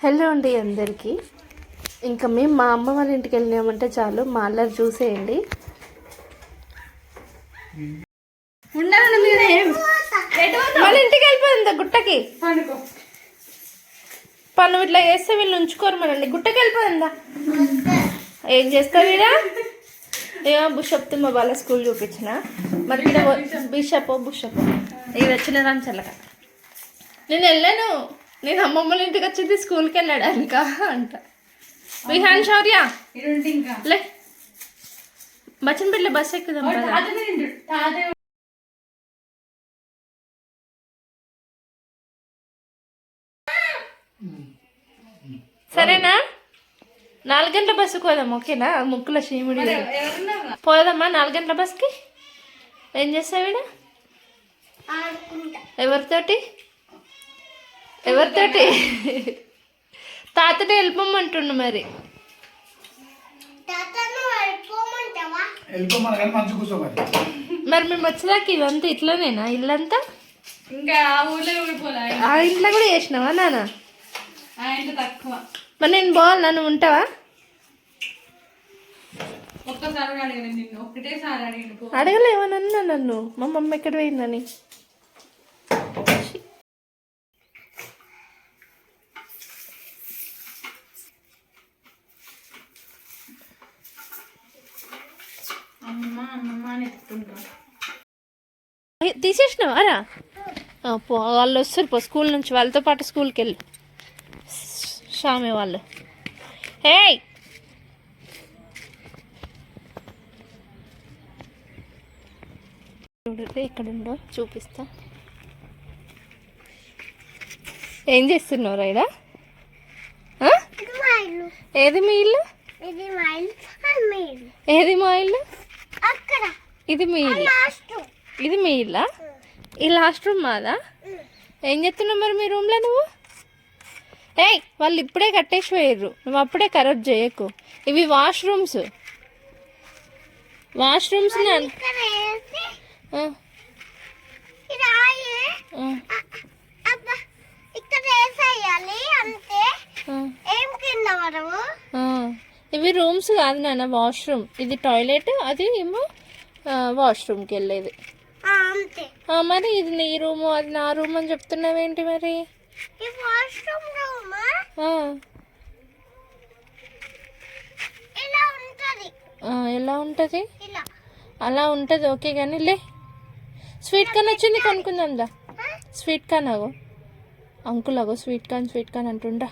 Hello అండి అందరికీ. ఇంకా మేము మా అమ్మ వాళ్ళ ఇంటికి వెళ్ళినామంటే చాలు మా అల్లరి చూసేయండి. వాళ్ళ ఇంటికి వెళ్ళిపోయిందా గుట్టకి పన్ను ఇట్లా చేస్తే వీళ్ళు ఉంచుకోరు మనండి. గుట్టకి వెళ్ళిపోయిందా ఏం చేస్తారు వీరా? ఏమో బుషప్ మా వాళ్ళ స్కూల్ చూపించిన మరి బిషప్ ఇది వచ్చిన రాని చల్లక నేను వెళ్ళాను. నేను అమ్మమ్మల ఇంటికి వచ్చింది స్కూల్కి వెళ్ళడానికి అంట. విహాన్ శౌర్య లే బచ్చన్పల్లి బస్ ఎక్కుదాం కదా. సరేనా 4 గంటల బస్సుకు పోదాం ఓకేనా? ముక్కుల శీముడి పోదామా 4 గంటల బస్కి? ఏం చేస్తావు? ఎవరితోటి తాతనే వెళ్ళిపోమంటుండు. మరి మేము వచ్చేదాకా ఇదంతా ఇట్లనేనా ఇల్లంతా? ఇంకా ఆ ఇంట్లో కూడా చేసినావా నాన్న? మరి నేను పోవాలా, నువ్వు ఉంటావా? అడగలేవనన్నా నన్ను మా మమ్మ ఎక్కడ పోయిందని. తీసేసినావా రా? వాళ్ళు వస్తారు పో స్కూల్ నుంచి, వాళ్ళతో పాటు స్కూల్కి వెళ్ళు. షామే వాళ్ళు ఏయ్ చూడండి ఎక్కడుండో చూపిస్తా. ఏం చేస్తున్నావు రైడా? ఏది మీ ఇల్లు? ఏది మా ఇల్లు? ఇది మీ ఇల్లు? ఇది మీ ఇల్లా? ఈ లాస్ట్ రూమ్ మాదా? ఏం చేస్తున్నావు మరి మీ రూమ్లో నువ్వు? ఏయ్ వాళ్ళు ఇప్పుడే కట్టేసి పోయారు, నువ్వు అప్పుడే కరెక్ట్ చేయకు. ఇవి వాష్రూమ్స్ ఇవి రూమ్స్ కాదు నాన్న, వాష్రూమ్. ఇది టాయిలెట్, అది ఏమో వాష్రూమ్కి వెళ్ళేది. మరి ఇది నీ రూము, అది నా రూమ్ అని చెప్తున్నావేంటి మరి? ఎలా ఉంటుంది? అలా ఉంటుంది ఓకే కానీ లే. స్వీట్ కార్న్ వచ్చింది కొనుక్కుందాందా. స్వీట్ కార్న్ అగో అంకుల్ అగో స్వీట్ కార్న్ అంటుండా.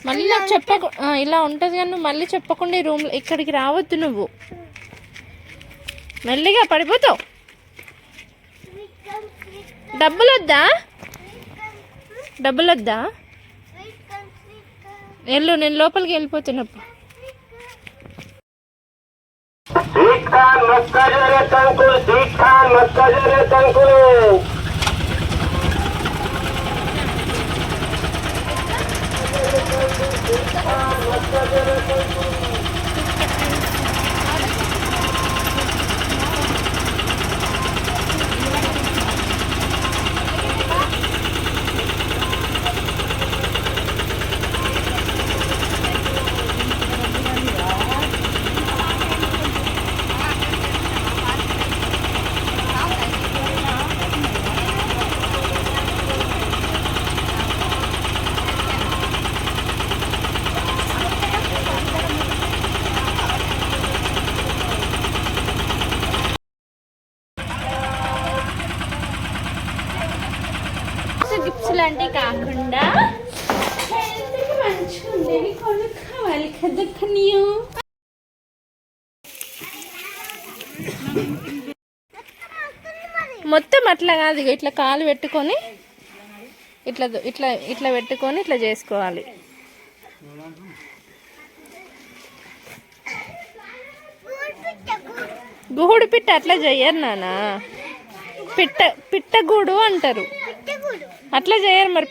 మళ్ళీ నాకు చెప్పకు. ఇలా ఉంటుంది కానీ నువ్వు మళ్ళీ చెప్పకుండా ఈ రూమ్లో ఇక్కడికి రావద్దు. నువ్వు మెల్లిగా పడిపోతావు. డబ్బులు వద్దా? వెళ్ళు, నేను లోపలికి వెళ్ళిపోతున్నప్పుడు. గిఫ్ట్స్ లాంటివి కాకుండా మంచిగా ఉండేవి కొనుక్కోవాలి కదా కన్యూ. మొత్తం అట్లా కాదు, ఇట్లా కాలు పెట్టుకొని ఇట్లా పెట్టుకొని ఇట్లా చేసుకోవాలి. గూడు పిట్ట అట్లా చెయ్యరు నాన్న, పిట్టగూడు అంటారు. అట్లా చేయరు మరి.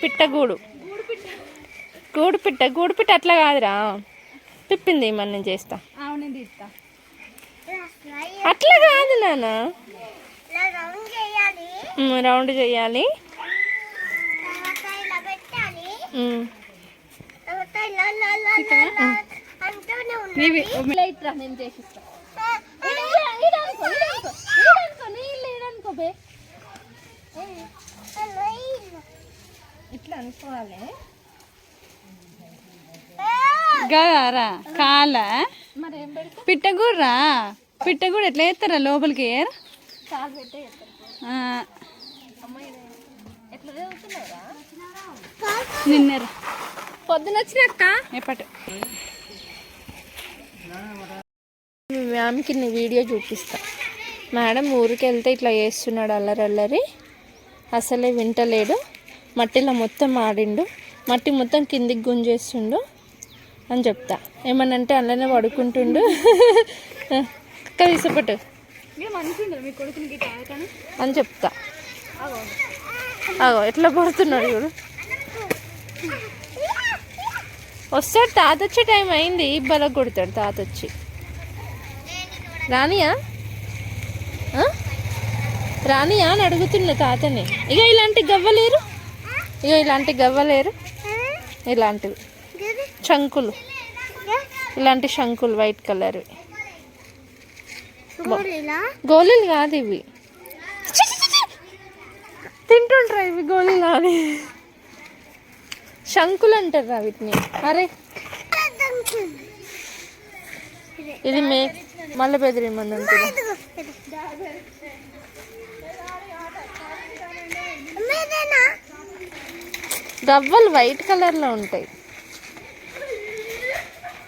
గూడు పిట్ట అట్లా కాదురా. తిప్పింది మరి నేను చేస్తా. అట్లా కాదు నాన్న, రౌండ్ చేయాలి. నేను చేసిస్తా ఇట్లా అనుకోవాలి గదారా కాల మరి ఏం పెడతా పిట్టగూడరా పిట్టగూడ ఎట్లా వేస్తారా లోపలికి ఏర్ చాలు పెట్టే అమ్మాయి ఎట్లా చదువుతున్నారా నిన్నరా పొద్దున వచ్చినక్క ఎప్పటి మ్యామ్కి నీ వీడియో చూపిస్తా. మేడం ఊరికి వెళ్తే ఇట్లా చేస్తున్నాడు అల్లరి అసలే వింటలేడు, మట్టిలో మొత్తం ఆడిండు, మట్టి మొత్తం కిందికి గుంజేస్తుండు అని చెప్తా. ఏమనంటే అందులోనే పడుకుంటుండు కలిసిపట్టు అని చెప్తా. అగో ఎట్లా పడుతున్నాడు చూడు. వస్తాడు తాత వచ్చే టైం అయింది, ఇబ్బంది కొడతాడు తాత వచ్చి. రానియా రానియా అని అడుగుతున్నా తాతని. ఇక ఇలాంటి గవ్వలేరు, ఇలాంటివి శంకులు, ఇలాంటి శంకులు వైట్ కలర్ గోళీలు కాదు ఇవి, తింటుంటారా ఇవి గోళీలు కాదు, శంకులు అంటారా వీటిని. అరే ఇది మళ్ళీ బెదిరిమంది అంటారు. గవ్వలు వైట్ కలర్లో ఉంటాయి.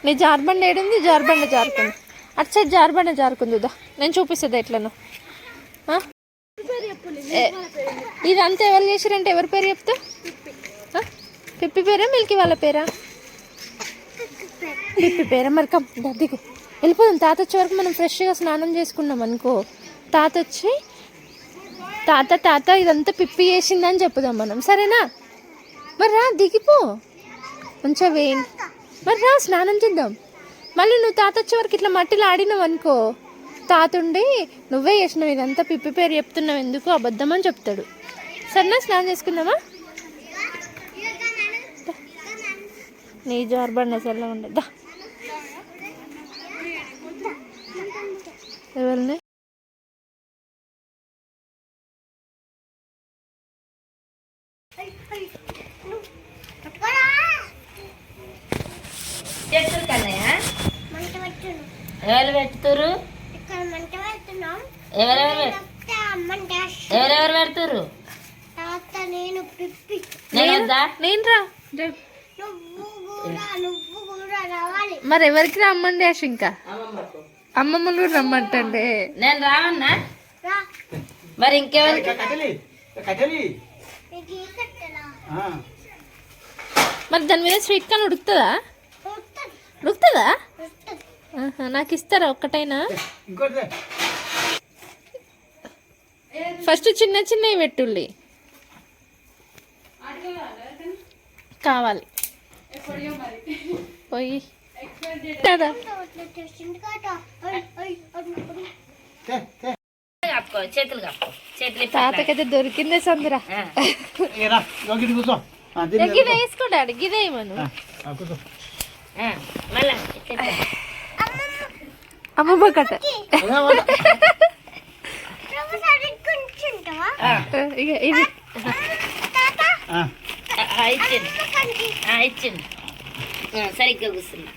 నీ జార్బండ ఏడుంది? జార్బండ జారుకుంది అటు సైడ్, జార్బండ జారుకుందిదా, నేను చూపిస్తుంది ఎట్లను. ఇదంతా ఎవరు చేసారంటే ఎవరి పేరు చెప్తా? పిప్పి పేరా మిల్కీ వాళ్ళ పేరా? పిప్పి పేరా. మరి దిగు వెళ్ళిపోదాం. తాత వచ్చే వరకు మనం ఫ్రెష్గా స్నానం చేసుకున్నాం అనుకో, తాత వచ్చి తాత ఇదంతా పిప్పి చేసిందని చెప్పుదాం మనం, సరేనా? మరి రా దిగిపో మంచిగా వేయండి. మరి రా స్నానం చేద్దాం. మళ్ళీ నువ్వు తాత వచ్చే వరకు ఇట్లా మట్టిలో ఆడినావు అనుకో, తాత ఉండి నువ్వే చేసినావు ఇదంతా పిప్పి పేరు చెప్తున్నావు ఎందుకు అబద్ధం అని చెప్తాడు. సరేనా? స్నానం చేసుకుందామా? నీ జార్బండ అసలు ఉండదా. ఎవరిని ఎవరు పెడుతురు? ఎవరెవరు పెడుతురు? నేను రా. మరి ఎవరికి రమ్మండి అసలు? ఇంకా అమ్మమ్మలు రమ్మంటే నేను రావన్నా. మరి ఇంకెవరికి? మరి దాని మీద స్వీట్ కార్న్ ఉడుకుతుందా? నాకు ఇస్తారా ఒక్కటైనా? ఫస్ట్ చిన్న చిన్నవి పెట్టుల్లి కావాలి పోయి కదా. చేతులు కప్పుకో. తాతకైతే దొరికిందే సందురా. గిదే వేసుకోడాడు, గిదే ఇవ్వను. అమ్మమ్మ కట్ట ఇది ఇచ్చింది. సరిగ్గా కూర్చున్నా.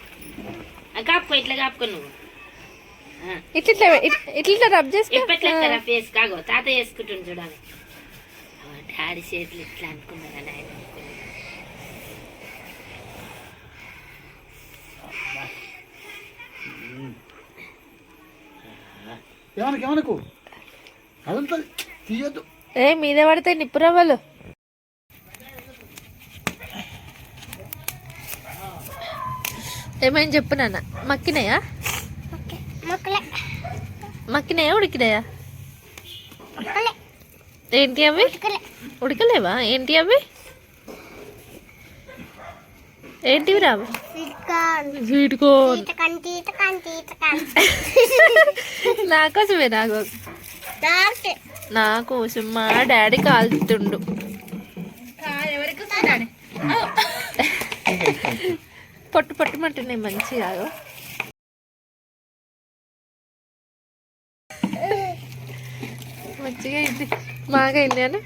కాపుకో, ఇట్లా కాపుకో. నువ్వు ఇట్లా రబ్ చేసుకో. రఫ్ వేసి కాగో తాత వేసుకుంటుంది చూడాలి. డాడీ చేతులు ఇట్లా అనుకున్నారా ఆయన? ఏ మీద పడతాయి నిప్పురవ్వలు. ఏమైనా చెప్పు నాన్న. మక్కినాయా? మక్కినాయా ఉడికినాయా? ఏంటి అవి? ఉడకలేవా? ఏంటి అవి? ఏంటివి రావు? Sweet corn. నాకోసమే నాకోసం మా డాడీ కాలుతుండు. ఎవరికి పొట్టు పొట్టుమంటున్నాయి మంచిగా. మంచిగా అయింది, బాగా అయింది అని.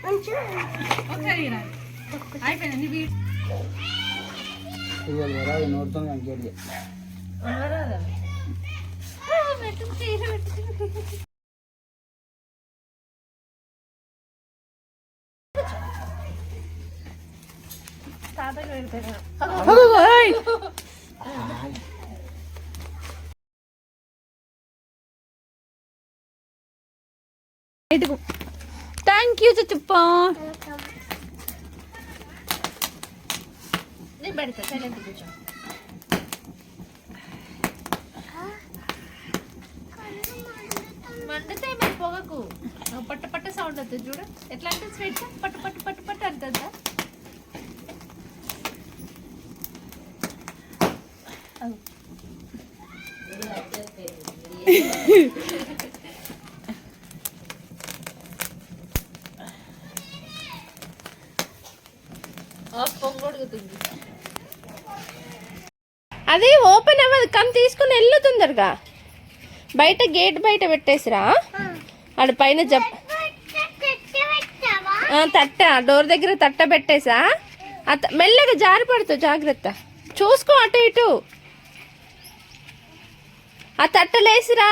థ్యాంక్ యూ చెప్పా. నేను పెడతా, సైలెంట్ కూర్చో. మండుతాయి మరి పొగకు. పట్ట పట్ట సౌండ్ అవుతుంది చూడు, ఎట్లా అంటే స్వెట్ పట్టు పట్టు పట్టు పట్టు అంటుందా. పొంగొడుగుతుంది. అది ఓపెన్ అవ్వదు, కమ్ తీసుకుని వెళ్ళు తొందరగా. బయట గేట్ బయట పెట్టేసిరా. ఆడ పైన తట్ట డోర్ దగ్గర తట్ట పెట్టేసా. మెల్లగా జారి పడుతుంది, జాగ్రత్త చూసుకో. అటు ఇటు ఆ తట్టలేసిరా.